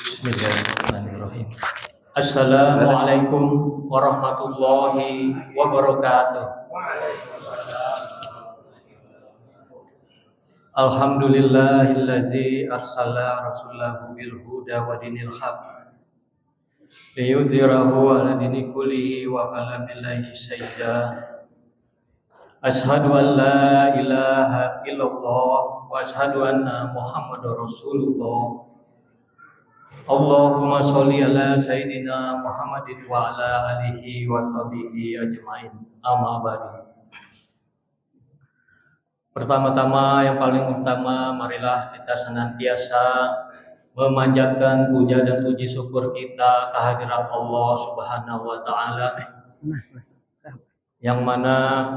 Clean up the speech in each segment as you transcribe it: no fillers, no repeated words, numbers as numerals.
Bismillahirrahmanirrahim. Assalamualaikum warahmatullahi wabarakatuh. Alhamdulillahillazi arsala rasulahu bil huda wa dinil haq liyuzhirahu ala dini kullihi wa kafa billahi syahida. Asyhadu an la ilaha illallah wa asyhadu anna Muhammadar Rasulullah. Allahumma sholli ala sayyidina Muhammadin wa ala alihi wa sahbihi ajmain. Amma ba'du. Pertama-tama, yang paling utama, marilah kita senantiasa memanjatkan puja dan puji syukur kita kehadirat Allah Subhanahu wa taala, yang mana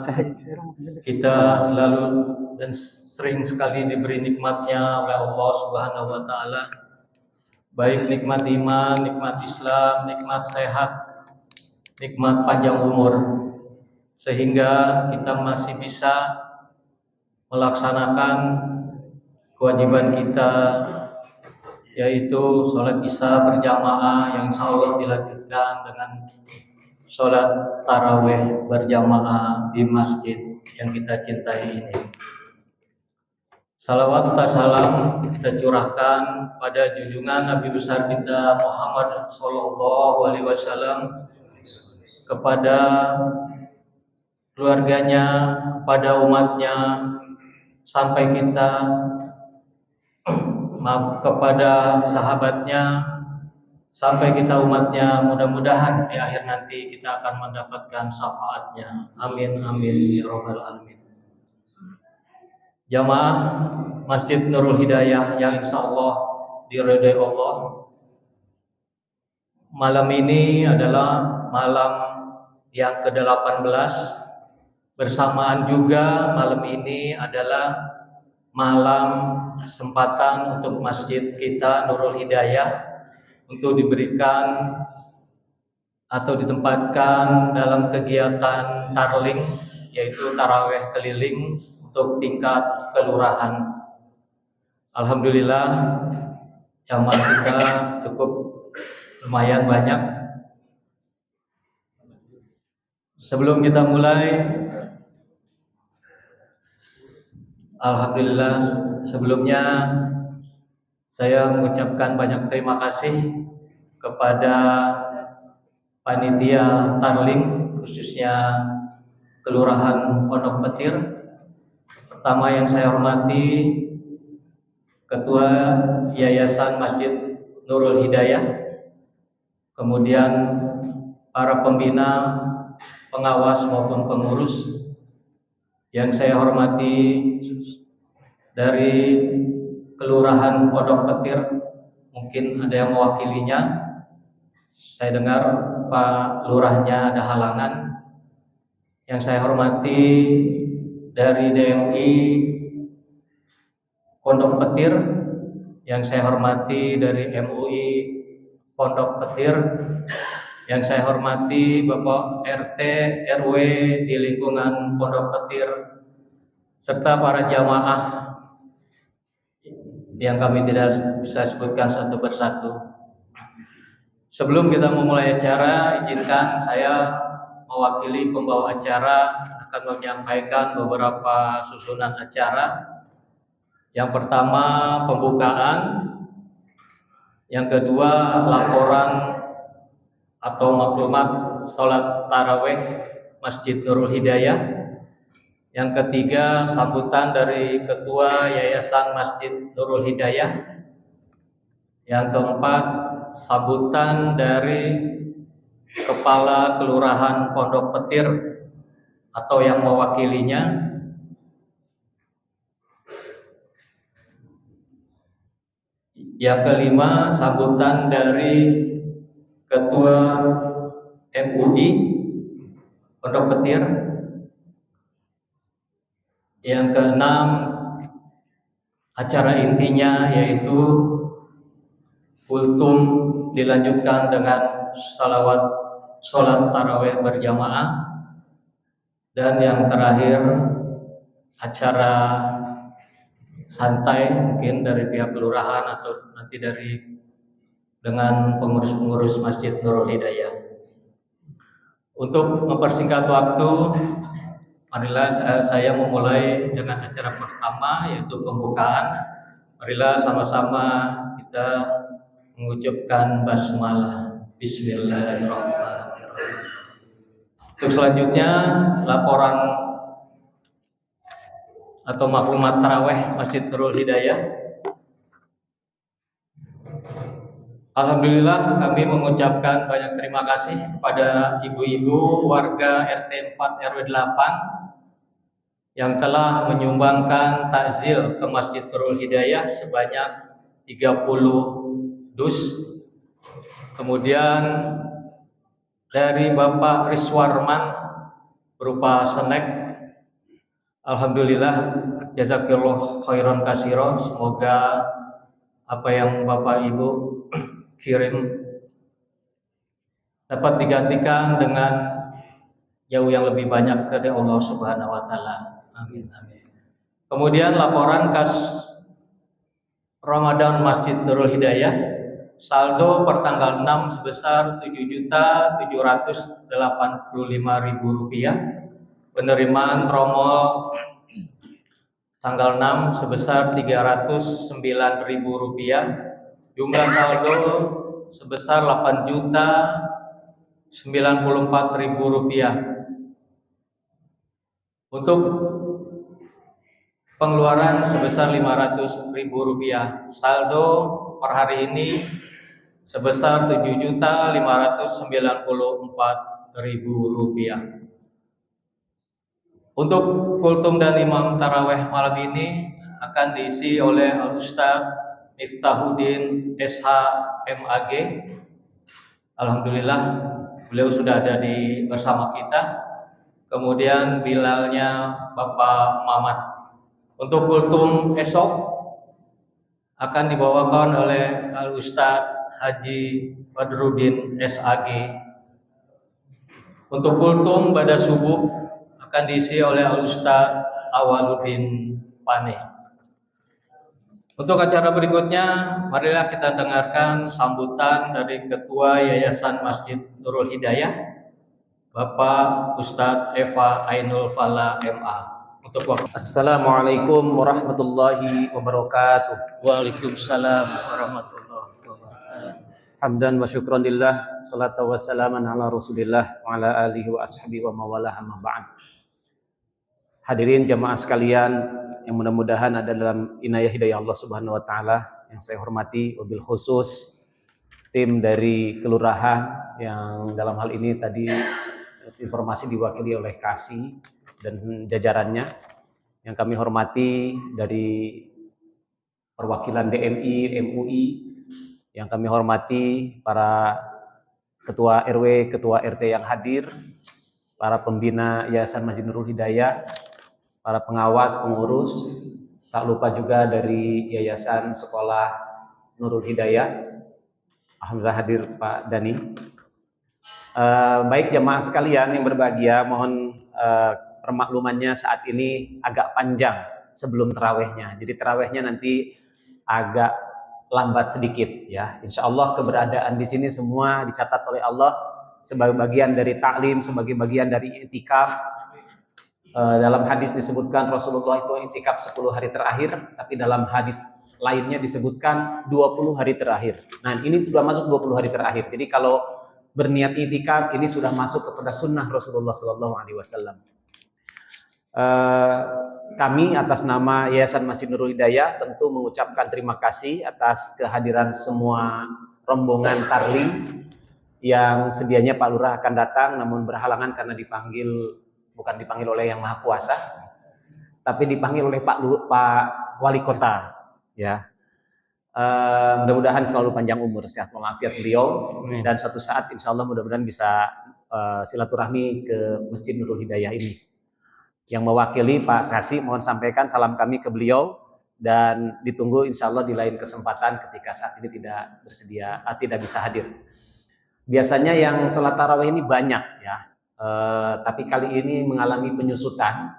kita selalu dan sering sekali diberi nikmatnya oleh Allah Subhanahu wa taala, baik nikmat iman, nikmat Islam, nikmat sehat, nikmat panjang umur, sehingga kita masih bisa melaksanakan kewajiban kita, yaitu sholat isya berjamaah yang insya Allah dilanjutkan dengan sholat tarawih berjamaah di masjid yang kita cintai ini. Salawat serta salam kita curahkan pada junjungan Nabi besar kita Muhammad Sallallahu Alaihi Wasallam, kepada keluarganya, kepada umatnya, sampai kita kepada sahabatnya, sampai kita umatnya. Mudah-mudahan di akhir nanti kita akan mendapatkan syafaatnya. Amin amin ya rabbal alamin. Jamaah Masjid Nurul Hidayah yang insya Allah diridhai Allah, malam ini adalah malam yang ke-18, bersamaan juga malam ini adalah malam kesempatan untuk masjid kita Nurul Hidayah untuk diberikan atau ditempatkan dalam kegiatan tarling, yaitu tarawih keliling untuk tingkat kelurahan. Alhamdulillah, jamaah kita cukup lumayan banyak. Sebelum kita mulai, alhamdulillah, sebelumnya saya mengucapkan banyak terima kasih kepada panitia tarling, khususnya Kelurahan Pondok Petir. Pertama yang saya hormati Ketua Yayasan Masjid Nurul Hidayah, kemudian para pembina, pengawas maupun pengurus. Yang saya hormati dari Kelurahan Pondok Petir, mungkin ada yang mewakilinya. Saya dengar Pak Lurahnya ada halangan. Yang saya hormati dari DMI Pondok Petir, yang saya hormati dari MUI Pondok Petir, yang saya hormati Bapak RT RW di lingkungan Pondok Petir, serta para jamaah yang kami tidak bisa sebutkan satu persatu. Sebelum kita memulai acara, izinkan saya mewakili pembawa acara akan menyampaikan beberapa susunan acara. Yang pertama pembukaan, yang kedua laporan atau maklumat sholat tarawih Masjid Nurul Hidayah, yang ketiga sambutan dari Ketua Yayasan Masjid Nurul Hidayah, yang keempat sambutan dari Kepala Kelurahan Pondok Petir atau yang mewakilinya, yang kelima sambutan dari Ketua MUI Pondok Petir, yang keenam acara intinya yaitu kultum dilanjutkan dengan sholat tarawih berjamaah, dan yang terakhir acara santai mungkin dari pihak kelurahan atau nanti dari dengan pengurus-pengurus Masjid Nurul Hidayah. Untuk mempersingkat waktu, marilah saya memulai dengan acara pertama, yaitu pembukaan. Marilah sama-sama kita mengucapkan basmalah. Bismillahirrahmanirrahim. Untuk selanjutnya, laporan atau maklumat taraweh Masjid Nurul Hidayah. Alhamdulillah, kami mengucapkan banyak terima kasih kepada ibu-ibu warga RT 4 RW 8 yang telah menyumbangkan takjil ke Masjid Nurul Hidayah sebanyak 30 dus. Kemudian dari Bapak Riswarman berupa snack. Alhamdulillah, jazakillah khairan katsiran. Semoga apa yang Bapak Ibu kirim dapat digantikan dengan jauh yang lebih banyak dari Allah Subhanahu wa taala. Amin amin. Kemudian laporan kas Ramadan Masjid Nurul Hidayah, saldo per tanggal 6 sebesar Rp7.785.000. Penerimaan tromol tanggal 6 sebesar Rp309.000. Jumlah saldo sebesar Rp8.094.000. Untuk pengeluaran sebesar Rp500.000. Saldo per hari ini sebesar Rp7.594.000. Untuk kultum dan imam taraweh malam ini akan diisi oleh Al-Ustaz Miftahuddin SH MAG. Alhamdulillah, beliau sudah ada bersama kita. Kemudian bilalnya Bapak Mamat. Untuk kultum esok akan dibawakan oleh Al-Ustaz Haji Badruddin SAG. Untuk kultum pada subuh akan diisi oleh Al-Ustaz Awaluddin Pane. Untuk acara berikutnya, marilah kita dengarkan sambutan dari Ketua Yayasan Masjid Nurul Hidayah, Bapak Ustadz Eva Ainul Fala MA. Untuk waktu. Assalamualaikum warahmatullahi wabarakatuh. Waalaikumsalam warahmatullahi wabarakatuh. Hamdan wa syukran lillah, salatu wa salaman ala rasulillah wa ala alihi wa ashabihi wa mawalah amma ba'd. Hadirin jamaah sekalian yang mudah-mudahan ada dalam inayah hidayah Allah Subhanahu wa taala, yang saya hormati, wabil khusus tim dari kelurahan yang dalam hal ini tadi informasi diwakili oleh Kasih dan jajarannya, yang kami hormati dari perwakilan DMI, MUI, yang kami hormati para ketua RW, ketua RT yang hadir, para pembina Yayasan Masjid Nurul Hidayah, para pengawas, pengurus, tak lupa juga dari Yayasan Sekolah Nurul Hidayah. Alhamdulillah hadir Pak Dani. Baik jamaah sekalian yang berbahagia, mohon permaklumannya saat ini agak panjang sebelum tarawehnya. Jadi tarawehnya nanti agak lambat sedikit ya. Insya Allah keberadaan di sini semua dicatat oleh Allah sebagai bagian dari taklim, sebagai bagian dari i'tikaf. Dalam hadis disebutkan Rasulullah itu i'tikaf 10 hari terakhir, tapi dalam hadis lainnya disebutkan 20 hari terakhir. Nah, ini sudah masuk 20 hari terakhir. Jadi kalau berniat i'tikaf ini sudah masuk kepada sunnah Rasulullah SAW. Kami atas nama Yayasan Masjid Nurul Hidayah tentu mengucapkan terima kasih atas kehadiran semua rombongan tarlim yang sedianya Pak Lurah akan datang, namun berhalangan karena bukan dipanggil oleh Yang Maha Kuasa, tapi dipanggil oleh Pak Wali Kota. Ya, mudah-mudahan selalu panjang umur, sehat walafiat beliau, dan suatu saat insya Allah mudah-mudahan bisa silaturahmi ke Masjid Nurul Hidayah ini. Yang mewakili Pak Kasih, mohon sampaikan salam kami ke beliau dan ditunggu insya Allah di lain kesempatan ketika saat ini tidak bisa hadir. Biasanya yang sholat tarawih ini banyak ya. Tapi kali ini mengalami penyusutan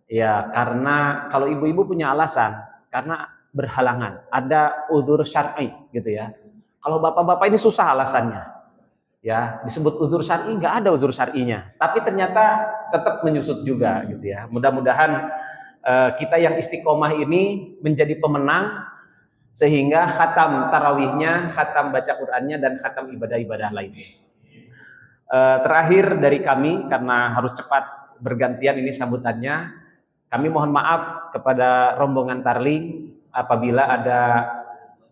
ya, karena kalau ibu-ibu punya alasan karena berhalangan, ada uzur syar'i gitu ya. Kalau bapak-bapak ini susah alasannya, ya disebut uzur syar'i, nggak ada uzur syar'inya, tapi ternyata tetap menyusut juga gitu ya. Mudah-mudahan kita yang istiqomah ini menjadi pemenang sehingga khatam tarawihnya, khatam baca Qur'annya, dan khatam ibadah-ibadah lainnya. Terakhir dari kami, karena harus cepat bergantian ini sambutannya, kami mohon maaf kepada rombongan Tarling apabila ada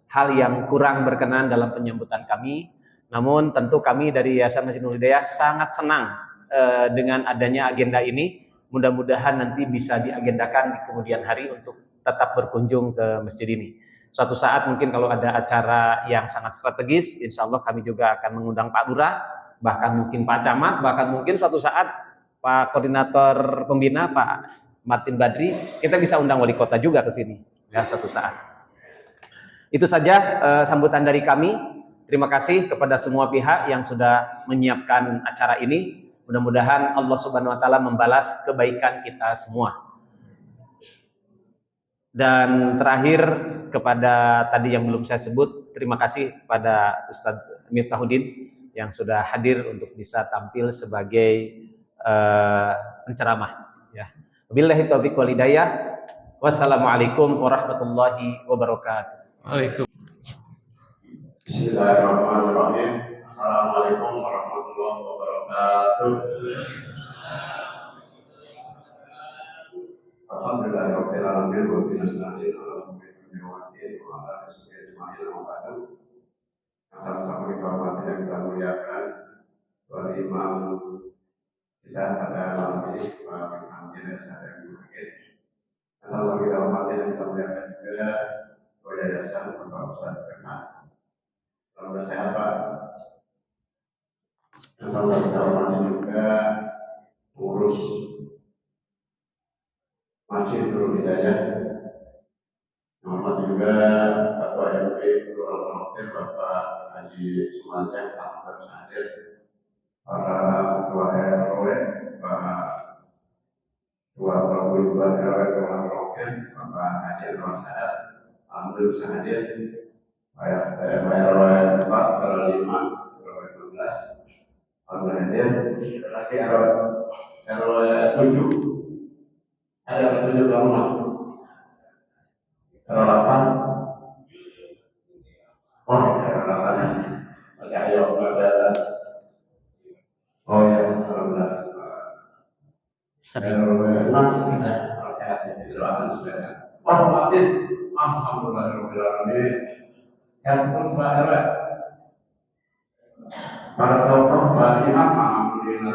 hal yang kurang berkenan dalam penyambutan kami. Namun tentu kami dari Yayasan Masjid Nurul Hidayah sangat senang dengan adanya agenda ini. Mudah-mudahan nanti bisa diagendakan di kemudian hari untuk tetap berkunjung ke masjid ini. Suatu saat mungkin kalau ada acara yang sangat strategis, insya Allah kami juga akan mengundang Pak Lurah, bahkan mungkin Pak Camat, bahkan mungkin suatu saat Pak Koordinator Pembina, Pak Martin Badri, kita bisa undang wali kota juga ke sini ya suatu saat. Itu saja sambutan dari kami. Terima kasih kepada semua pihak yang sudah menyiapkan acara ini. Mudah-mudahan Allah Subhanahu wa taala membalas kebaikan kita semua. Dan terakhir kepada tadi yang belum saya sebut, terima kasih kepada Ustadz Miftahudin yang sudah hadir untuk bisa tampil sebagai penceramah ya. Wabillahi taufiq wal hidayah. Wassalamualaikum warahmatullahi wabarakatuh. Waalaikumsalam. Bismillahirrahmanirrahim. Assalamualaikum warahmatullahi wabarakatuh. Alhamdulillahirabbil alamin wa bihi nasta'in ala umuri dunya wa din wa ala rizqi ajma'in wa ba'du. Sama-sama kita hormati dan kita muliakan Tuan Imam kita pada malam ini, Pak Imam Jelas yang mungkin. Sama-sama kita hormati dan kita muliakan juga Tuan Yayasan Bapak Ustaz Firman. Selamat sehat Pak. Sama-sama kita hormati juga pengurus Masjid Nurul Hidayah, hormat juga Ketua RW Nurul Hidayah Bapak Haji Sumanjang Ahmad Sadir, para Ketua RW, Pak Ketua Perguruan RW Nurul Hidayah, Bapak Haji Anwar Saad, Alhamdulillah Sadir, Pak RW 4, RW 5, RW 16, Alhamdulillah hadir, lagi RW 7. Ada ketujuh rumah. Kalau 8. Oh, kalau 8. Oke, ayo berjalan. Oh ya, alhamdulillah. RW 6 sudah sehat ya, doakan sudah sehat. Wah, Martin, alhamdulillah. Sehat terus Pak RW. Para dokter, Pak Imam, alhamdulillah.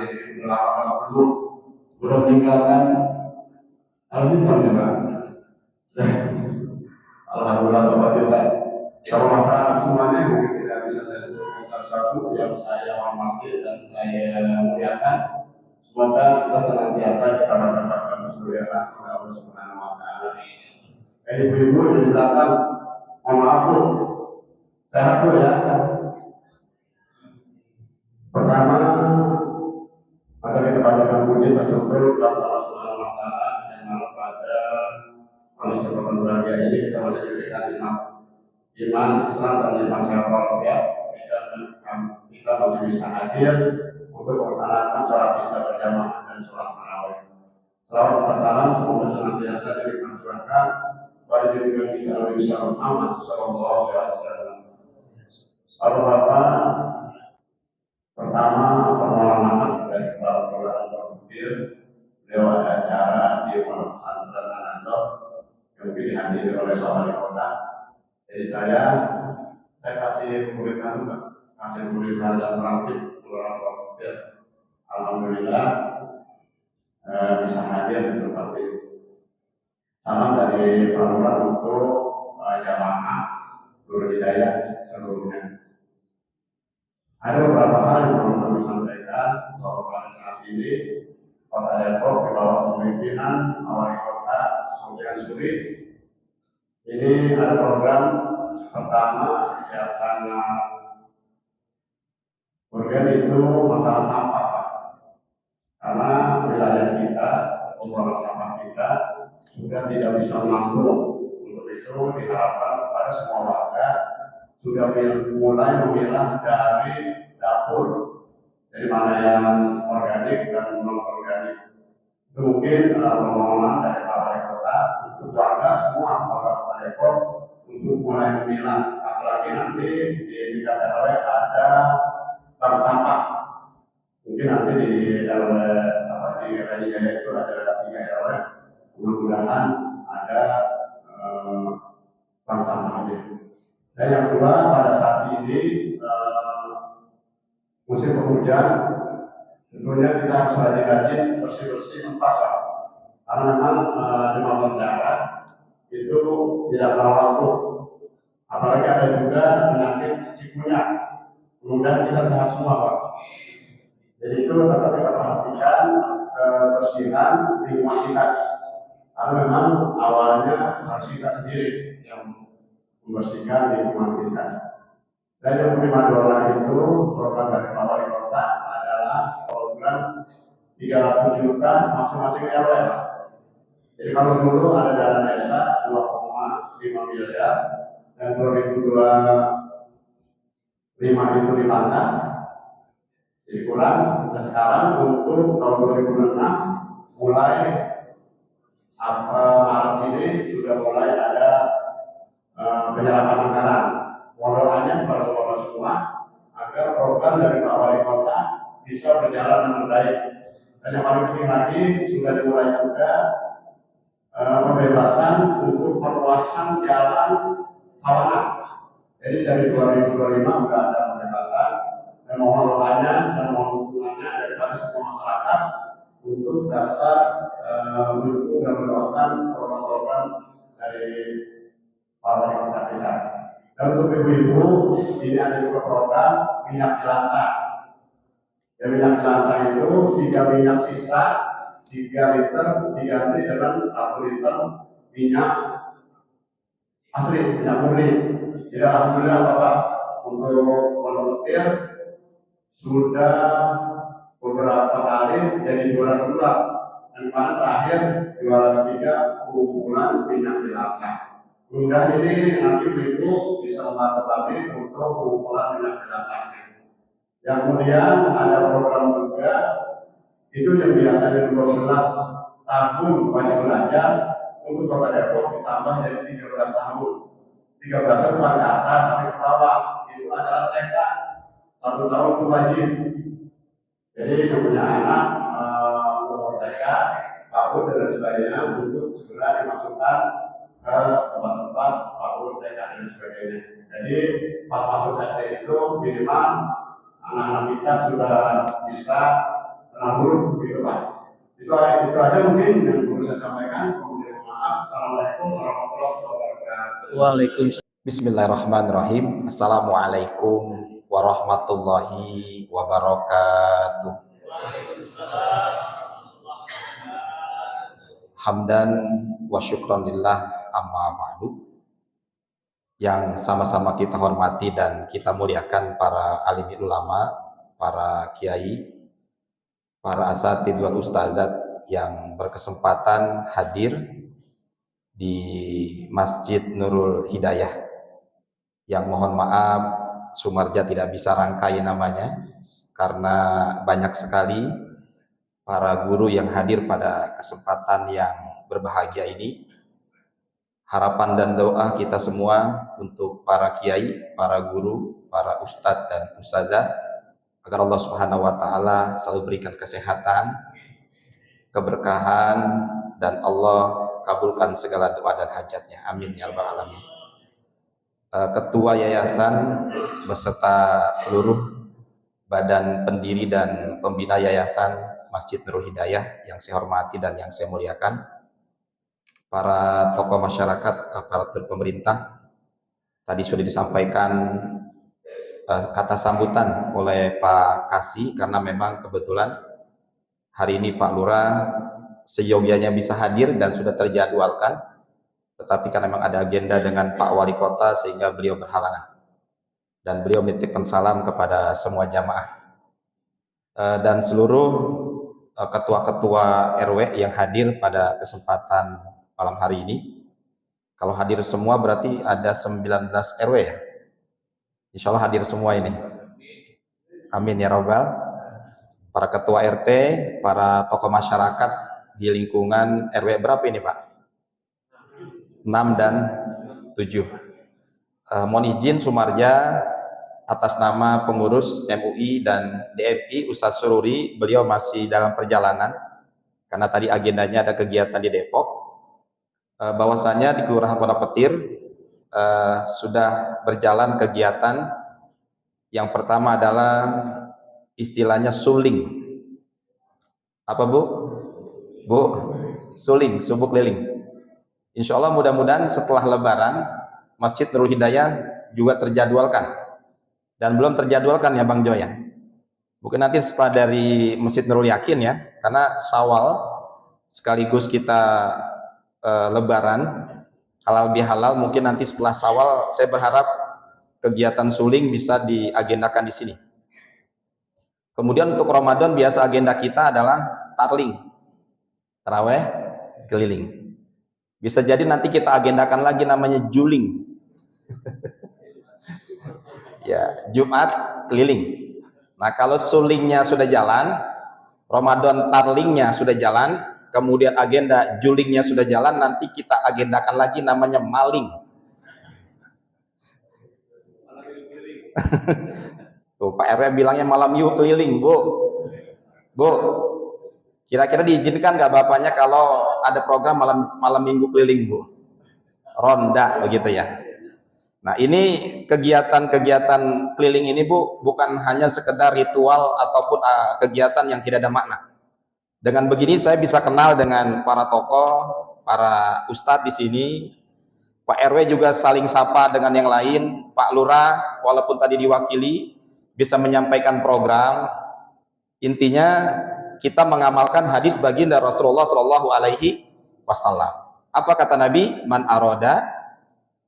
Belum meninggalkan alhamdulillah Bapak juga. Kalau masyarakat semuanya mungkin tidak bisa saya sebutkan satu-satu yang saya hormati dan saya muliakan. Semoga kita senantiasa kita mendapatkan kemuliaan oleh Allah Subhanahu wa taala. Ibu-ibu yang di belakang, mohon maaf Bu, sehat Bu ya. Pertama, maka kita panjatkan puji bersyukur kepada Allah Subhanahu wa taala yang pada manusia berbahagia ini kita masih diberikan iman Islam dan iman syafal ya, sehingga kita masih bisa hadir untuk melaksanakan sholat isya berjamaah dan sholat tarawih. Selamat bersalam, semoga senantiasa dilimpahkan pada junjungan kita Nabi Muhammad sallallahu alaihi wasallam. Bapak, pertama penghormatan dari para ulama berpikir beliau ada acara di Pondok Pesantren An-Nahdlatul yang dihadiri oleh Pak Wali Kota. Jadi saya kasih pemberitahuan Pak, kasih pemberitahuan dan praktik ulama berpikir. Alhamdulillah bisa hadir di tempat ini. Salam dari Pak Lurah untuk jamaah Nurul Hidayah seluruhnya. Ada beberapa hal yang perlu kami sampaikan bahwa pada saat ini Kota Depok di bawah kepemimpinan Wali Kota Sofyan Suri ini ada program pertama yang sangat urgen itu masalah sampah Pak. Karena wilayah kita, pembuangan sampah kita sudah tidak bisa menampung. Untuk itu diharapkan kepada semua warga sudah mulai memilah dari dapur, dari mana yang organik dan non organik. Itu mungkin permohonan dari Pak Wali Kota untuk warga semua warga Kota Depok untuk mulai memilah. Apalagi nanti di tingkat RW ada bank sampah. Mungkin nanti di RW di Jaya itu ada 3 RW. Mudah-mudahan ada bank sampah aja. Dan yang kedua, pada saat ini musim penghujan, tentunya kita harus rajin-rajin bersih-bersih tempat, Pak. Karena memang demam berdarah itu tidak kalah waktu. Apalagi ada juga penyakit cikungunya. Mudah kita sehat semua, Pak. Jadi itu tetap kita perhatikan kebersihan lingkungan kita. Karena memang awalnya harus kita sendiri yang membersihkan lingkungan kita. Dan yang primadona itu program dari Pak Wali Kota adalah program 300 juta masing-masing RW. Jadi kalau dulu ada dana desa 2,5 miliar dan 2025 itu dipangkas, jadi kurang. Dan sekarang untuk tahun 2006 mulai Maret ini sudah mulai ada penyerapan anggaran. Modalnya kepada Bapak semua agar program dari Pak Wali Kota bisa berjalan dengan baik. Dan yang paling penting lagi sudah dimulai juga pembebasan untuk perluasan jalan Sawangan. Jadi dari 2025 sudah ada pembebasan dan mohon doanya dan mohon dukungannya daripada semua masyarakat untuk dapat mendukung dan mendoakan program-program dari Pak Wali Kota kita. Dan untuk ibu-ibu, ini ada juga program minyak jelantah. Ya, minyak jelantah itu 3 minyak sisa 3 liter diganti dengan 1 liter minyak asli, minyak murni. Jadi alhamdulillah Bapak untuk Pondok Petir sudah beberapa kali jadi juara kedua dan kemarin terakhir juara ketiga kumpulan minyak jelantah. Mudah ini nanti ibu bisa membantu kami untuk pengumpulan minyak jelantahnya. Yang kemudian ada program juga itu yang biasanya 12 tahun wajib belajar untuk Kota Depok ditambah jadi 13 tahun. 13 bukan ke atas tapi ke bawah. Itu adalah TK 1 tahun itu wajib. Jadi yang punya anak umur TK, PAUD dan sebagainya untuk segera dimasukkan ke tempat-tempat PAUD, TK dan sebagainya. Jadi pas masuk SD itu minimal anak-anak kita sudah bisa kenal huruf gitu Pak. Itu aja mungkin yang perlu saya sampaikan. Kemudian maaf. Assalamualaikum warahmatullahi wabarakatuh. Waalaikumsalam. Bismillahirrahmanirrahim. Assalamualaikum warahmatullahi wabarakatuh. Hamdan wa syukran lillah amma ba'du. Yang sama-sama kita hormati dan kita muliakan para alim ulama, para kiai, para asatidz wal ustazat yang berkesempatan hadir di Masjid Nurul Hidayah. Yang mohon maaf Sumarja tidak bisa rangkai namanya karena banyak sekali para guru yang hadir pada kesempatan yang berbahagia ini. Harapan dan doa kita semua untuk para kiai, para guru, para ustadz dan ustazah agar Allah Subhanahu wa taala selalu berikan kesehatan, keberkahan, dan Allah kabulkan segala doa dan hajatnya. Amin ya rabbal alamin. Ketua yayasan beserta seluruh badan pendiri dan pembina yayasan Masjid Nurul Hidayah yang saya hormati dan yang saya muliakan, para tokoh masyarakat, aparatur pemerintah, tadi sudah disampaikan kata sambutan oleh Pak Kasih karena memang kebetulan hari ini Pak Lurah seyogyanya bisa hadir dan sudah terjadwalkan, tetapi karena memang ada agenda dengan Pak Wali Kota sehingga beliau berhalangan dan beliau menitipkan salam kepada semua jamaah dan seluruh ketua-ketua RW yang hadir pada kesempatan malam hari ini. Kalau hadir semua berarti ada 19 RW ya. Insya Allah hadir semua ini. Amin ya robbal. Para ketua RT, para tokoh masyarakat di lingkungan RW berapa ini Pak? 6 dan 7. Mohon izin Sumarja atas nama pengurus MUI dan DMI Ustaz Sururi, beliau masih dalam perjalanan karena tadi agendanya ada kegiatan di Depok. Bahwasanya di Kelurahan Pondok Petir sudah berjalan kegiatan. Yang pertama adalah istilahnya suling. Apa Bu? Bu, suling, subuh keliling. Insya Allah mudah-mudahan setelah Lebaran Masjid Nurul Hidayah juga terjadwalkan. Dan belum terjadwalkan ya Bang Joya. Mungkin nanti setelah dari Masjid Nurul Yakin ya, karena Syawal sekaligus kita Lebaran halal bihalal, mungkin nanti setelah Syawal saya berharap kegiatan suling bisa diagendakan di sini. Kemudian untuk Ramadan biasa agenda kita adalah tarling, taraweh keliling. Bisa jadi nanti kita agendakan lagi namanya juling. Ya, Jumat keliling. Nah, kalau sulingnya sudah jalan, Ramadan tarlingnya sudah jalan, kemudian agenda julingnya sudah jalan, nanti kita agendakan lagi namanya maling. Tuh Pak RW bilangnya malam yuk keliling, Bu. Bu, kira-kira diizinkan nggak bapaknya kalau ada program malam minggu keliling, Bu? Ronda begitu ya. Nah, ini kegiatan-kegiatan keliling ini Bu, bukan hanya sekedar ritual ataupun kegiatan yang tidak ada makna. Dengan begini saya bisa kenal dengan para tokoh, para ustadz di sini. Pak RW juga saling sapa dengan yang lain. Pak Lurah walaupun tadi diwakili bisa menyampaikan program. Intinya kita mengamalkan hadis baginda Rasulullah Shallallahu Alaihi Wasallam. Apa kata Nabi? Man aroda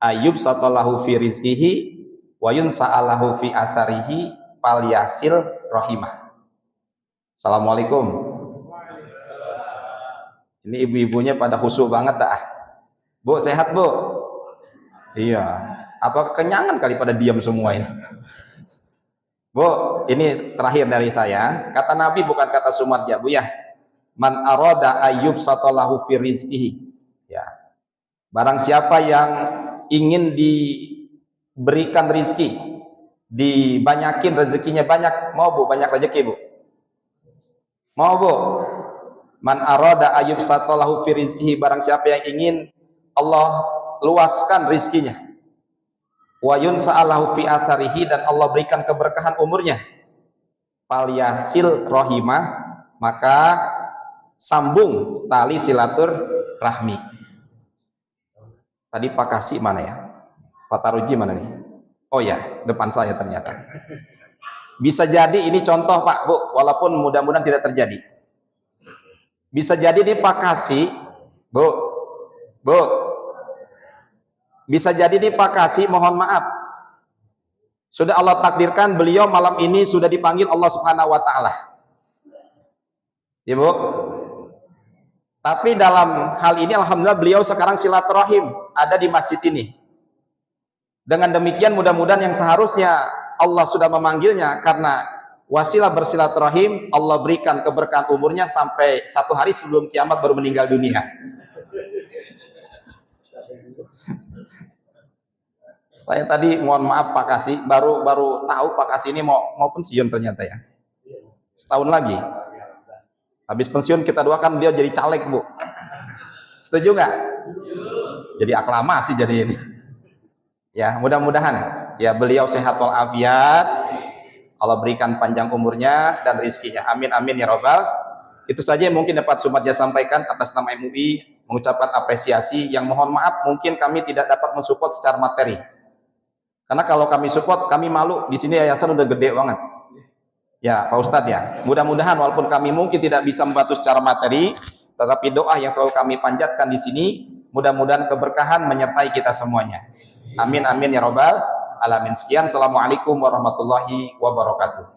ayub satolahu fi rizkihi wa yunsa'alahu fi asarihi palyasil rahimah. Assalamualaikum. Ini ibu-ibunya pada khusyuk banget tak? Bu, sehat Bu? Iya. Apa kekenyangan kali pada diam semua ini? Bu, ini terakhir dari saya. Kata Nabi bukan kata Sumarja, Bu ya. Man aroda ayub satolahu fi rizkihi. Ya. Barang siapa yang ingin diberikan rizki, dibanyakin rezekinya banyak, mau Bu banyak rezeki Bu? Mau Bu? Man aroda ayub satolahu fi rizkihi, barang siapa yang ingin Allah luaskan rizkinya, wa yunsa'alahu fi asarihi, dan Allah berikan keberkahan umurnya, palyasil rohimah, maka sambung tali silaturahmi. Tadi Pak Kasih mana ya? Pak Taruji mana nih? Oh ya, depan saya ternyata. Bisa jadi ini contoh Pak Bu, walaupun mudah-mudahan tidak terjadi. Bisa jadi nih Pak Kasih, Bu, bisa jadi nih Pak Kasih, mohon maaf, sudah Allah takdirkan beliau malam ini sudah dipanggil Allah Subhanahu Wa Taala, ya Bu. Tapi dalam hal ini alhamdulillah beliau sekarang silaturahim ada di masjid ini. Dengan demikian mudah-mudahan yang seharusnya Allah sudah memanggilnya karena wasilah bersilaturahim, Allah berikan keberkahan umurnya sampai 1 hari sebelum kiamat baru meninggal dunia. Saya tadi mohon maaf Pak Kasih, baru tahu Pak Kasih ini mau pensiun ternyata ya. Setahun lagi. Habis pensiun kita doakan beliau jadi caleg Bu. Setuju nggak? Jadi aklamasi jadi ini. Ya mudah-mudahan ya beliau sehat walafiat, Allah berikan panjang umurnya dan rizkinya. Amin amin ya robbal. Itu saja yang mungkin dapat Sumarja sampaikan atas nama MUI, mengucapkan apresiasi. Yang mohon maaf mungkin kami tidak dapat mensupport secara materi. Karena kalau kami support, kami malu. Di sini yayasan udah gede banget. Ya, Pak Ustadz ya. Mudah-mudahan walaupun kami mungkin tidak bisa membantu secara materi, tetapi doa yang selalu kami panjatkan di sini, mudah-mudahan keberkahan menyertai kita semuanya. Amin amin ya robbal alamin. Sekian. Assalamualaikum warahmatullahi wabarakatuh.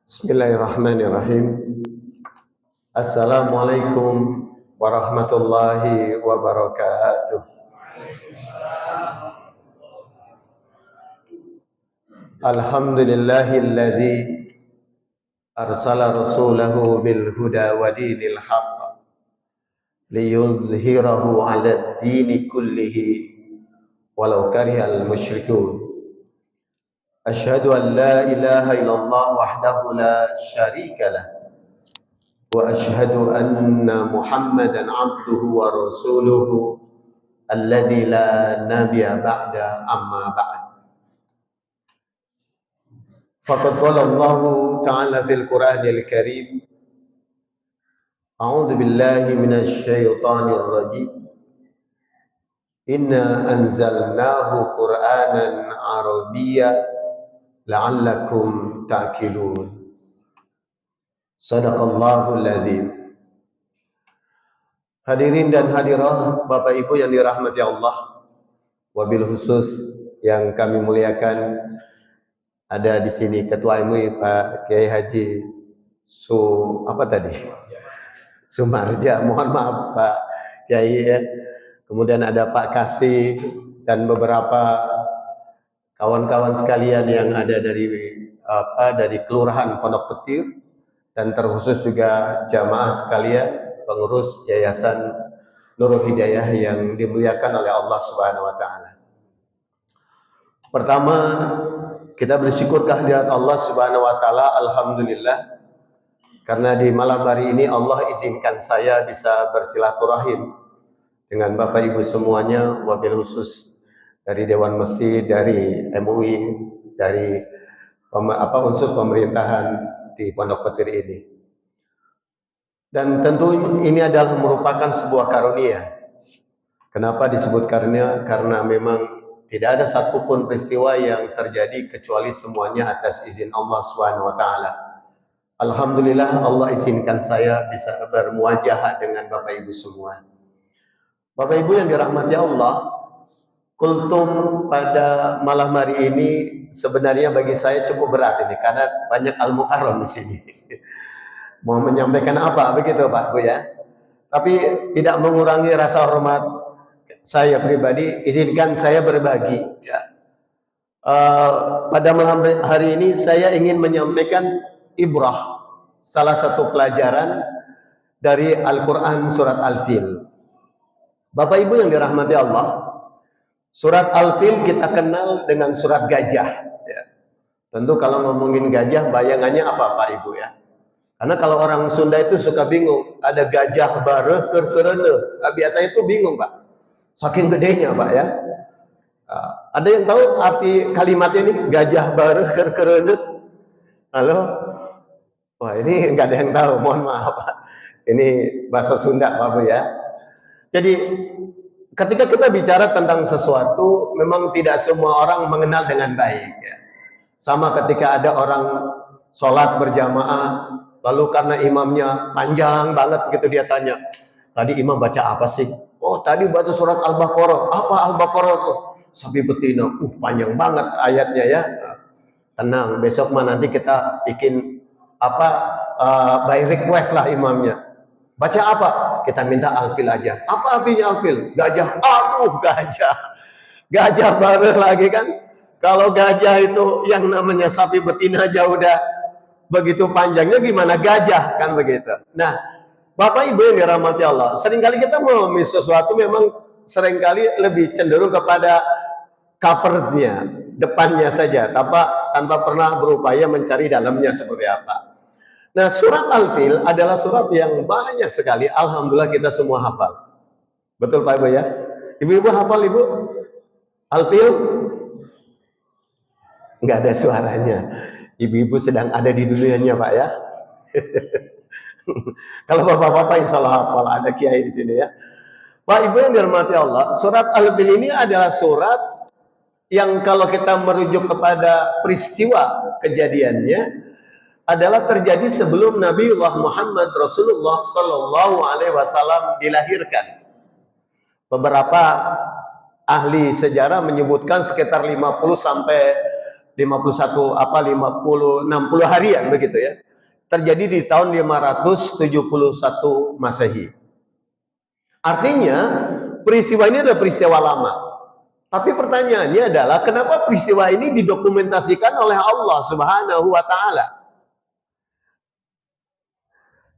Bismillahirrahmanirrahim. Assalamualaikum warahmatullahi wabarakatuh. Alhamdulillahilladzi arsala rasulahu bil huda wa dinil haqq liyuzhirahu 'alad dini kullihi walau karihal musyrikun. Asyhadu an la ilaha illallah wahdahu la syarika lah wa asyhadu anna Muhammadan 'abduhu wa rasuluhu alladzi la nabiyya ba'da amma ba'd. Faqad qala Allah ta'ala fil Qur'anil Karim, a'udzu billahi minasy syaithanir rajim. Inna anzalnahu Qur'anan Arabiyyan la'allakum ta'qilun. Shadaqallahul adzim. Hadirin dan hadirah, Bapak Ibu yang dirahmati Allah, wabil khusus yang kami muliakan, ada di sini Ketua MUI Pak Kiai Haji Sumarja, mohon maaf Pak Kiai ya. Kemudian ada Pak Kasih dan beberapa kawan-kawan sekalian yang ada dari Kelurahan Pondok Petir, dan terkhusus juga jamaah sekalian, pengurus Yayasan Nurul Hidayah yang dimuliakan oleh Allah Subhanahu wa taala. Pertama, kita bersyukur kehadirat Allah Subhanahu wa taala, alhamdulillah, karena di malam hari ini Allah izinkan saya bisa bersilaturahim dengan Bapak Ibu semuanya, wabil khusus dari Dewan Masjid, dari MUI, dari unsur pemerintahan di Pondok Petir ini. Dan tentu ini adalah merupakan sebuah karunia. Kenapa disebut karunia? Karena memang tidak ada satupun peristiwa yang terjadi kecuali semuanya atas izin Allah Subhanahu wa taala. Alhamdulillah Allah izinkan saya bisa bermuajahah dengan Bapak Ibu semua. Bapak Ibu yang dirahmati Allah, kultum pada malam hari ini sebenarnya bagi saya cukup berat ini karena banyak al-mukarram di sini. Mau menyampaikan apa begitu Pak Bu ya? Tapi tidak mengurangi rasa hormat saya pribadi, izinkan saya berbagi ya. Pada malam hari ini saya ingin menyampaikan ibrah, salah satu pelajaran dari Al-Quran surat Al-Fil. Bapak Ibu yang dirahmati Allah, surat Al-Fil kita kenal dengan surat gajah ya. Tentu kalau ngomongin gajah bayangannya apa Pak Ibu ya? Karena kalau orang Sunda itu suka bingung, ada gajah bareh kerkerene. Biasanya itu bingung Pak, saking gedenya Pak ya. Ada yang tahu arti kalimatnya ini, gajah bareh kerkerene? Halo? Wah ini nggak ada yang tahu, mohon maaf Pak. Ini bahasa Sunda Pak Bu ya. Jadi ketika kita bicara tentang sesuatu, memang tidak semua orang mengenal dengan baik ya. Sama ketika ada orang sholat berjamaah, lalu karena imamnya panjang banget gitu, dia tanya, tadi imam baca apa sih? Oh tadi baca surat Al-Baqarah. Apa Al-Baqarah tuh? Sapi betina. Panjang banget ayatnya ya. Tenang, besok mah nanti kita bikin by request lah imamnya. Baca apa? Kita minta Al-Fil aja. Apa artinya Al-Fil? Gajah. Aduh gajah. Gajah baru lagi kan. Kalau gajah itu yang namanya sapi betina aja udah begitu panjangnya, gimana gajah kan begitu. Nah Bapak Ibu yang dirahmati Allah, seringkali kita memahami sesuatu memang seringkali lebih cenderung kepada covernya, depannya saja, tanpa pernah berupaya mencari dalamnya seperti apa. Nah surat Al-Fil adalah surat yang banyak sekali, alhamdulillah kita semua hafal. Betul Pak Ibu ya? Ibu-ibu hafal Ibu? Al-Fil? Nggak ada suaranya. Ibu-ibu sedang ada di dunianya Pak ya. Kalau bapak-bapak insya Allah hafal, ada kiai di sini ya. Pak Ibu yang dirahmati Allah, surat Al-Fil ini adalah surat yang kalau kita merujuk kepada peristiwa kejadiannya adalah terjadi sebelum Nabiullah Muhammad Rasulullah Sallallahu Alaihi Wasallam dilahirkan. Beberapa ahli sejarah menyebutkan sekitar 50 sampai 51 60 harian begitu ya. Terjadi di tahun 571 Masehi. Artinya peristiwa ini adalah peristiwa lama. Tapi pertanyaannya adalah kenapa peristiwa ini didokumentasikan oleh Allah Subhanahu wa taala?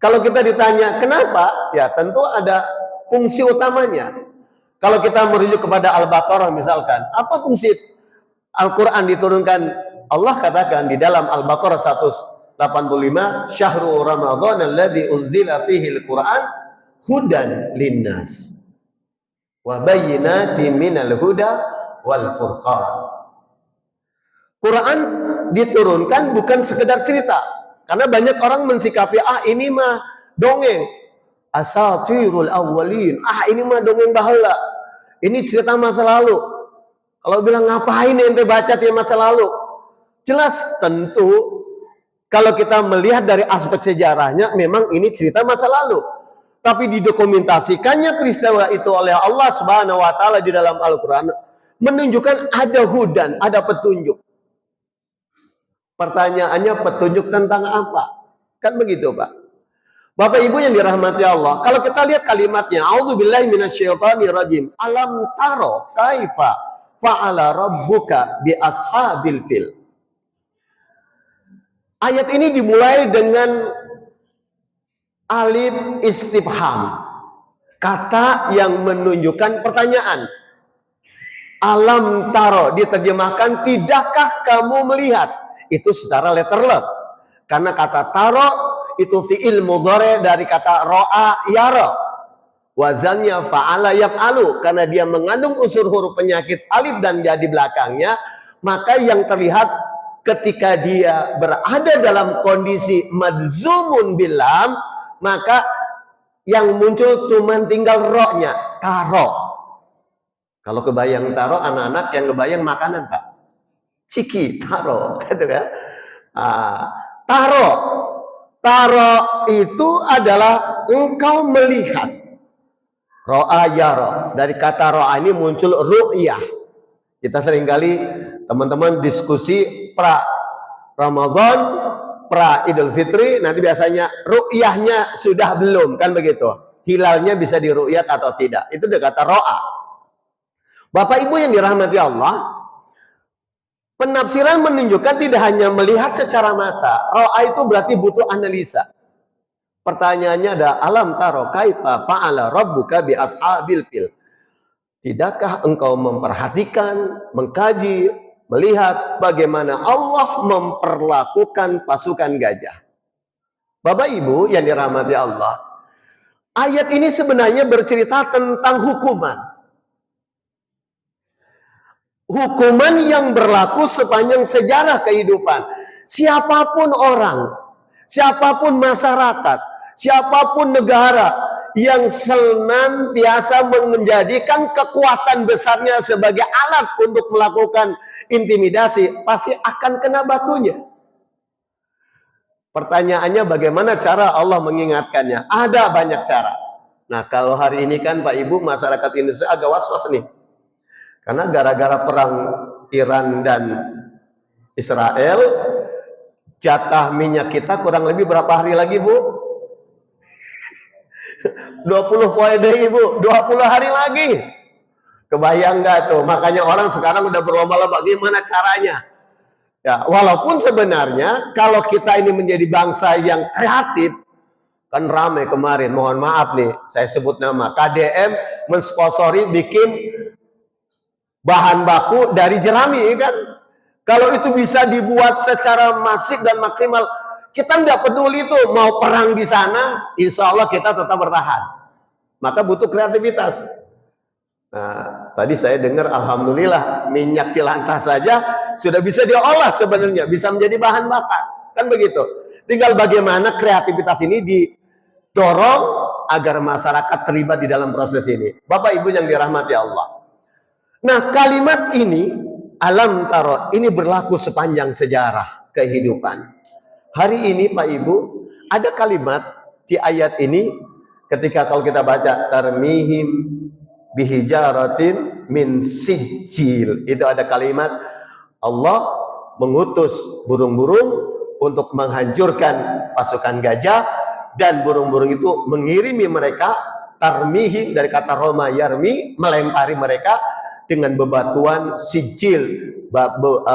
Kalau kita ditanya kenapa, ya tentu ada fungsi utamanya. Kalau kita merujuk kepada Al-Baqarah misalkan, apa fungsi Al-Quran diturunkan? Allah katakan di dalam Al-Baqarah 185, Syahrul Ramadan alladzi unzila fihi al-Quran hudan linnas wa bayyinatin minal huda wal furqan. Quran diturunkan bukan sekedar cerita, karena banyak orang mensikapi ini mah dongeng, asatirul awwalin, ini mah dongeng baheula, ini cerita masa lalu. Kalau bilang ngapain ente baca di masa lalu, jelas tentu kalau kita melihat dari aspek sejarahnya memang ini cerita masa lalu, tapi didokumentasikannya peristiwa itu oleh Allah Subhanahu wa taala di dalam Al-Qur'an menunjukkan ada hudan, ada petunjuk. Pertanyaannya petunjuk tentang apa? Kan begitu, Pak. Bapak Ibu yang dirahmati Allah, kalau kita lihat kalimatnya, a'udzubillahi minasyaitonirrajim. Alam taro kaifa fa'ala rabbuka bi ashabil fil. Ayat ini dimulai dengan alif istifham, kata yang menunjukkan pertanyaan. Alam taro diterjemahkan tidakkah kamu melihat? Itu secara letterlet, karena kata taro itu fi'il mudhari dari kata ro'a yara, wazannya fa'ala yaf'alu, karena dia mengandung unsur huruf penyakit alif dan ya di belakangnya, maka yang terlihat ketika dia berada dalam kondisi madzumun bilam, maka yang muncul cuma tinggal ro-nya, taro. Kalau kebayang taro, anak-anak yang kebayang makanan, Pak, ciki, taro, gitu kan? Taro itu adalah engkau melihat. Ro'a yara, dari kata ro'a ini muncul ru'yah. Kita seringkali teman-teman diskusi pra Ramadan, pra Idul Fitri, nanti biasanya ru'yahnya sudah belum, kan begitu? Hilalnya bisa diru'yat atau tidak, itu udah kata ro'a. Bapak Ibu yang dirahmati Allah, penafsiran menunjukkan tidak hanya melihat secara mata. Ro'a itu berarti butuh analisa. Pertanyaannya ada, alam taro kaifa fa'ala rabbuka bi ashabil fil. Tidakkah engkau memperhatikan, mengkaji, melihat bagaimana Allah memperlakukan pasukan gajah? Bapak Ibu yang dirahmati Allah, ayat ini sebenarnya bercerita tentang hukuman. Hukuman yang berlaku sepanjang sejarah kehidupan. Siapapun orang, siapapun masyarakat, siapapun negara yang senantiasa menjadikan kekuatan besarnya sebagai alat untuk melakukan intimidasi, pasti akan kena batunya. Pertanyaannya bagaimana cara Allah mengingatkannya? Ada banyak cara. Nah, kalau hari ini kan Pak Ibu, masyarakat Indonesia agak was-was nih. Karena gara-gara perang Iran dan Israel, jatah minyak kita kurang lebih berapa hari lagi, Bu? 20 poin deh, Ibu. 20 hari lagi. Kebayang nggak tuh? Makanya orang sekarang udah berlomba-lomba gimana caranya. Ya, walaupun sebenarnya kalau kita ini menjadi bangsa yang kreatif, kan ramai kemarin, mohon maaf nih, saya sebut nama, KDM mensponsori bikin bahan baku dari jerami, kan? Kalau itu bisa dibuat secara masif dan maksimal, kita nggak peduli tuh mau perang di sana, insya Allah kita tetap bertahan. Maka butuh kreativitas. Nah, tadi saya dengar, alhamdulillah minyak jelantah saja sudah bisa diolah sebenarnya, bisa menjadi bahan bakar, kan begitu. Tinggal bagaimana kreativitas ini didorong agar masyarakat terlibat di dalam proses ini. Bapak Ibu yang dirahmati Allah. Nah, kalimat ini, alam taro, ini berlaku sepanjang sejarah kehidupan. Hari ini Pak Ibu, ada kalimat di ayat ini, ketika kalau kita baca, tarmihim bihijaratin min sijil, itu ada kalimat Allah mengutus burung-burung untuk menghancurkan pasukan gajah, dan burung-burung itu mengirimi mereka, tarmihim dari kata Roma yarmi, melempari mereka dengan bebatuan sijil,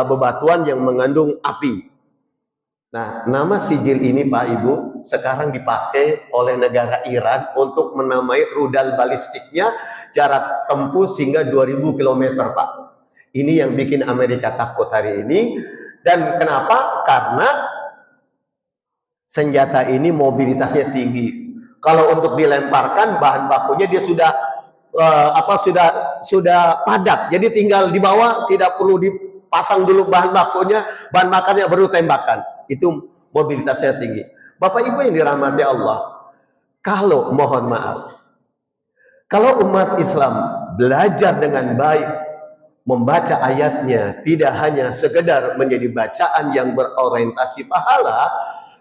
bebatuan yang mengandung api. Nah, nama sijil ini Pak Ibu sekarang dipakai oleh negara Iran untuk menamai rudal balistiknya, jarak tempuh hingga 2000 km Pak. Ini yang bikin Amerika takut hari ini. Dan kenapa? Karena senjata ini mobilitasnya tinggi. Kalau untuk dilemparkan bahan bakunya dia sudah padat. Jadi tinggal di bawah, tidak perlu dipasang dulu bahan bakunya, bahan bakarnya baru tembakan. Itu mobilitasnya tinggi. Bapak Ibu yang dirahmati Allah, kalau mohon maaf, kalau umat Islam belajar dengan baik, membaca ayatnya tidak hanya sekedar menjadi bacaan yang berorientasi pahala,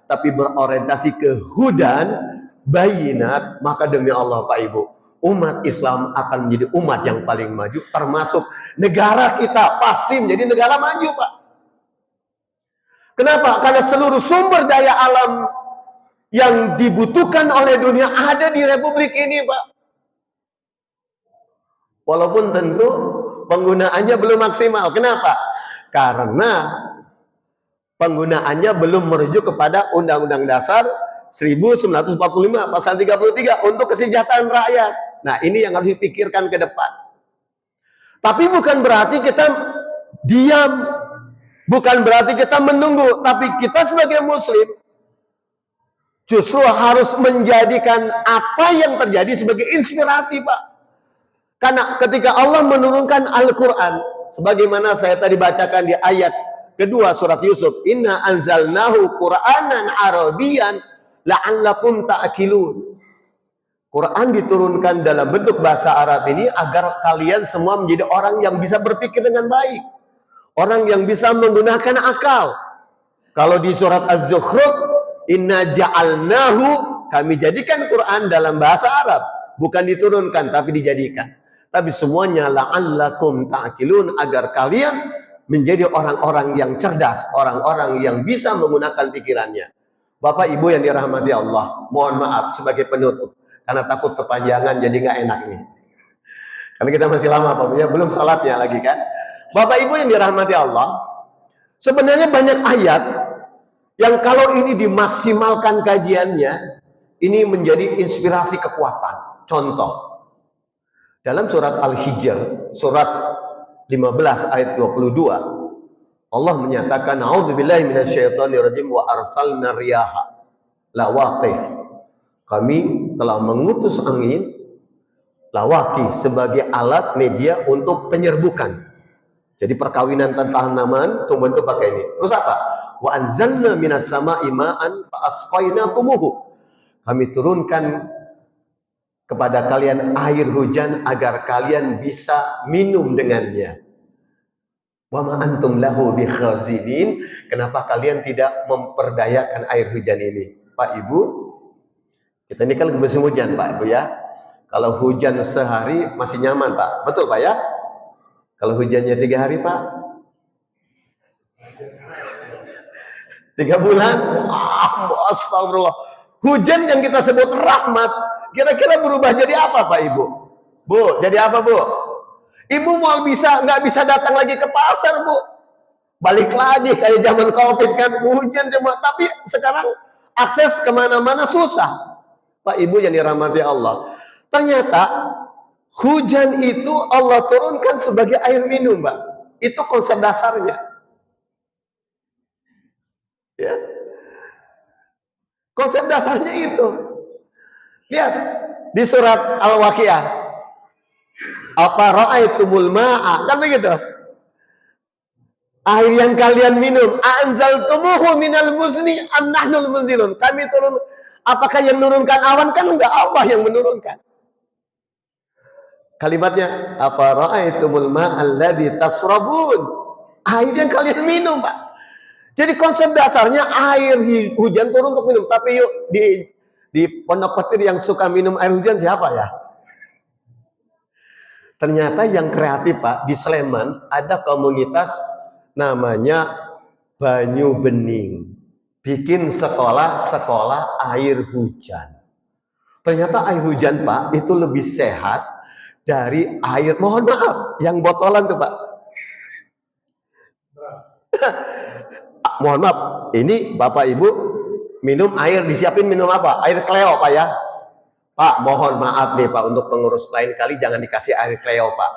tapi berorientasi ke hudan, bayinat, maka demi Allah Pak Ibu, umat Islam akan menjadi umat yang paling maju, termasuk negara kita pasti menjadi negara maju Pak. Kenapa? Karena seluruh sumber daya alam yang dibutuhkan oleh dunia ada di Republik ini Pak. Walaupun tentu penggunaannya belum maksimal. Kenapa? Karena penggunaannya belum merujuk kepada Undang-Undang Dasar 1945 pasal 33 untuk kesejahteraan rakyat. Nah, ini yang harus dipikirkan ke depan. Tapi bukan berarti kita diam, bukan berarti kita menunggu, tapi kita sebagai muslim justru harus menjadikan apa yang terjadi sebagai inspirasi Pak. Karena ketika Allah menurunkan Al-Quran, sebagaimana saya tadi bacakan di ayat kedua surat Yusuf, inna anzalnahu Qur'anan Arabian la'allakum ta'qilun. Quran diturunkan dalam bentuk bahasa Arab ini agar kalian semua menjadi orang yang bisa berpikir dengan baik, orang yang bisa menggunakan akal. Kalau di surat Az-Zukhruf, inna ja'alnahu, kami jadikan Quran dalam bahasa Arab, bukan diturunkan tapi dijadikan. Tapi semuanya la'allakum ta'qilun, agar kalian menjadi orang-orang yang cerdas, orang-orang yang bisa menggunakan pikirannya. Bapak Ibu yang dirahmati Allah, mohon maaf sebagai penutup, karena takut kepanjangan jadi nggak enak nih. Karena kita masih lama Pak, belum salatnya lagi kan. Bapak Ibu yang dirahmati Allah, sebenarnya banyak ayat yang kalau ini dimaksimalkan kajiannya, ini menjadi inspirasi kekuatan. Contoh, dalam surat Al-Hijr, surat 15 ayat 22, Allah menyatakan, a'udzubillahi minasyaitonirrajim wa arsalna riyaha lawaqih. Kami telah mengutus angin lawaqih sebagai alat media untuk penyerbukan. Jadi perkawinan tanaman tumbuhan itu pakai ini. Terus apa? Wa anzalna minas sama'i ma'an fa asqainakumuhu. Kami turunkan kepada kalian air hujan agar kalian bisa minum dengannya. Wa ma antum lahu bikhazinin. Kenapa kalian tidak memperdayakan air hujan ini? Pak Ibu, kita ini kan musim hujan Pak Ibu ya. Kalau hujan sehari masih nyaman Pak. Betul Pak ya? Kalau hujannya 3 hari Pak, 3 bulan, astagfirullah. Hujan yang kita sebut rahmat, kira-kira berubah jadi apa Pak Ibu? Bu, jadi apa Bu? Ibu mau nggak bisa datang lagi ke pasar Bu, balik lagi kayak zaman COVID kan, hujan cuma. Tapi sekarang akses kemana-mana susah. Pak Ibu yang dirahmati Allah, ternyata hujan itu Allah turunkan sebagai air minum Pak. Itu konsep dasarnya ya. Konsep dasarnya itu. Lihat di surat Al-Waqiah, apa ra'aitumul ma'a, kan begitu. Air yang kalian minum, anzaltumuhu minal muzni am nahnul munzilun. Kami turun, apakah yang menurunkan awan? Kan enggak, Allah yang menurunkan. Kalimatnya, apa ra'aitumul ma'al ladzi tasrabun. Air yang kalian minum Pak. Jadi konsep dasarnya air hujan turun untuk minum. Tapi yuk di pondok petir yang suka minum air hujan siapa ya? Ternyata yang kreatif Pak, di Sleman ada komunitas namanya Banyu Bening, bikin sekolah air hujan. Ternyata air hujan Pak itu lebih sehat dari air, mohon maaf, yang botolan tuh Pak. Mohon maaf, ini Bapak Ibu minum air, disiapin minum apa? Air Cleo Pak ya. Pak, mohon maaf nih Pak, untuk pengurus lain kali jangan dikasih air Cleo Pak.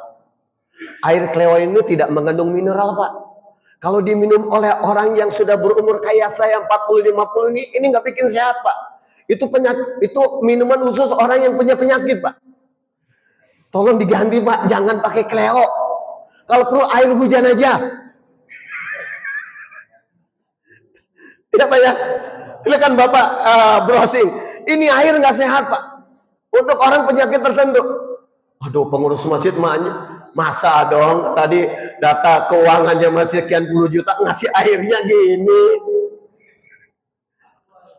Air Cleo ini tidak mengandung mineral Pak. Kalau diminum oleh orang yang sudah berumur kayak saya 40-50 ini nggak bikin sehat Pak. Itu minuman khusus orang yang punya penyakit Pak. Tolong diganti Pak, jangan pakai Cleo. Kalau perlu air hujan aja. Ya Pak ya. Silakan Bapak browsing. Ini air nggak sehat Pak. Untuk orang penyakit tertentu. Aduh, pengurus masjid masa dong tadi data keuangannya masih sekian puluh juta ngasih airnya gini.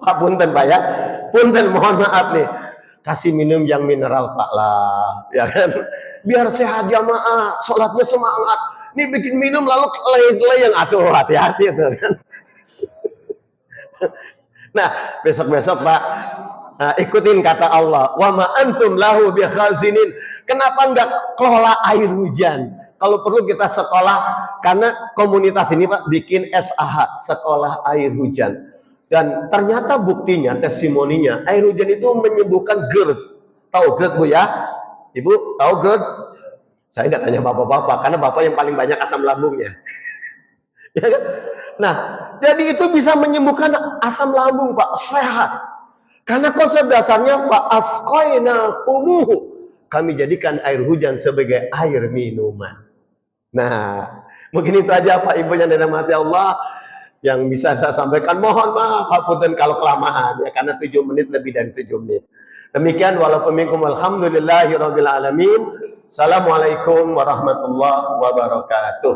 Pak punten Pak ya. Punten, mohon maaf nih. Kasih minum yang mineral Pak lah, ya kan? Biar sehat jamaah, sholatnya semangat. Ini bikin minum lalu keleng-keleng, atuh hati-hati tuh kan. Nah, besok-besok Pak, ikutin kata Allah, wa ma antum lahu bikhazinin. Kenapa enggak kelola air hujan? Kalau perlu kita sekolah, karena komunitas ini Pak bikin SAH, sekolah air hujan. Dan ternyata buktinya, testimoninya, air hujan itu menyembuhkan GERD. Tahu GERD Bu ya? Ibu tahu GERD? Saya nggak tanya bapak-bapak, karena bapak yang paling banyak asam lambungnya. Ya kan? Nah, jadi itu bisa menyembuhkan asam lambung Pak, sehat. Karena konsep dasarnya fa'asqainakumuhu, kami jadikan air hujan sebagai air minuman. Nah, mungkin itu aja Pak Ibu yang dirahmati Allah yang bisa saya sampaikan. Mohon maaf hapunten kalau kelamaan ya, karena 7 menit lebih dari 7 menit. Demikian, walaupun minkum alhamdulillahirabbil alamin. Assalamualaikum warahmatullahi wabarakatuh.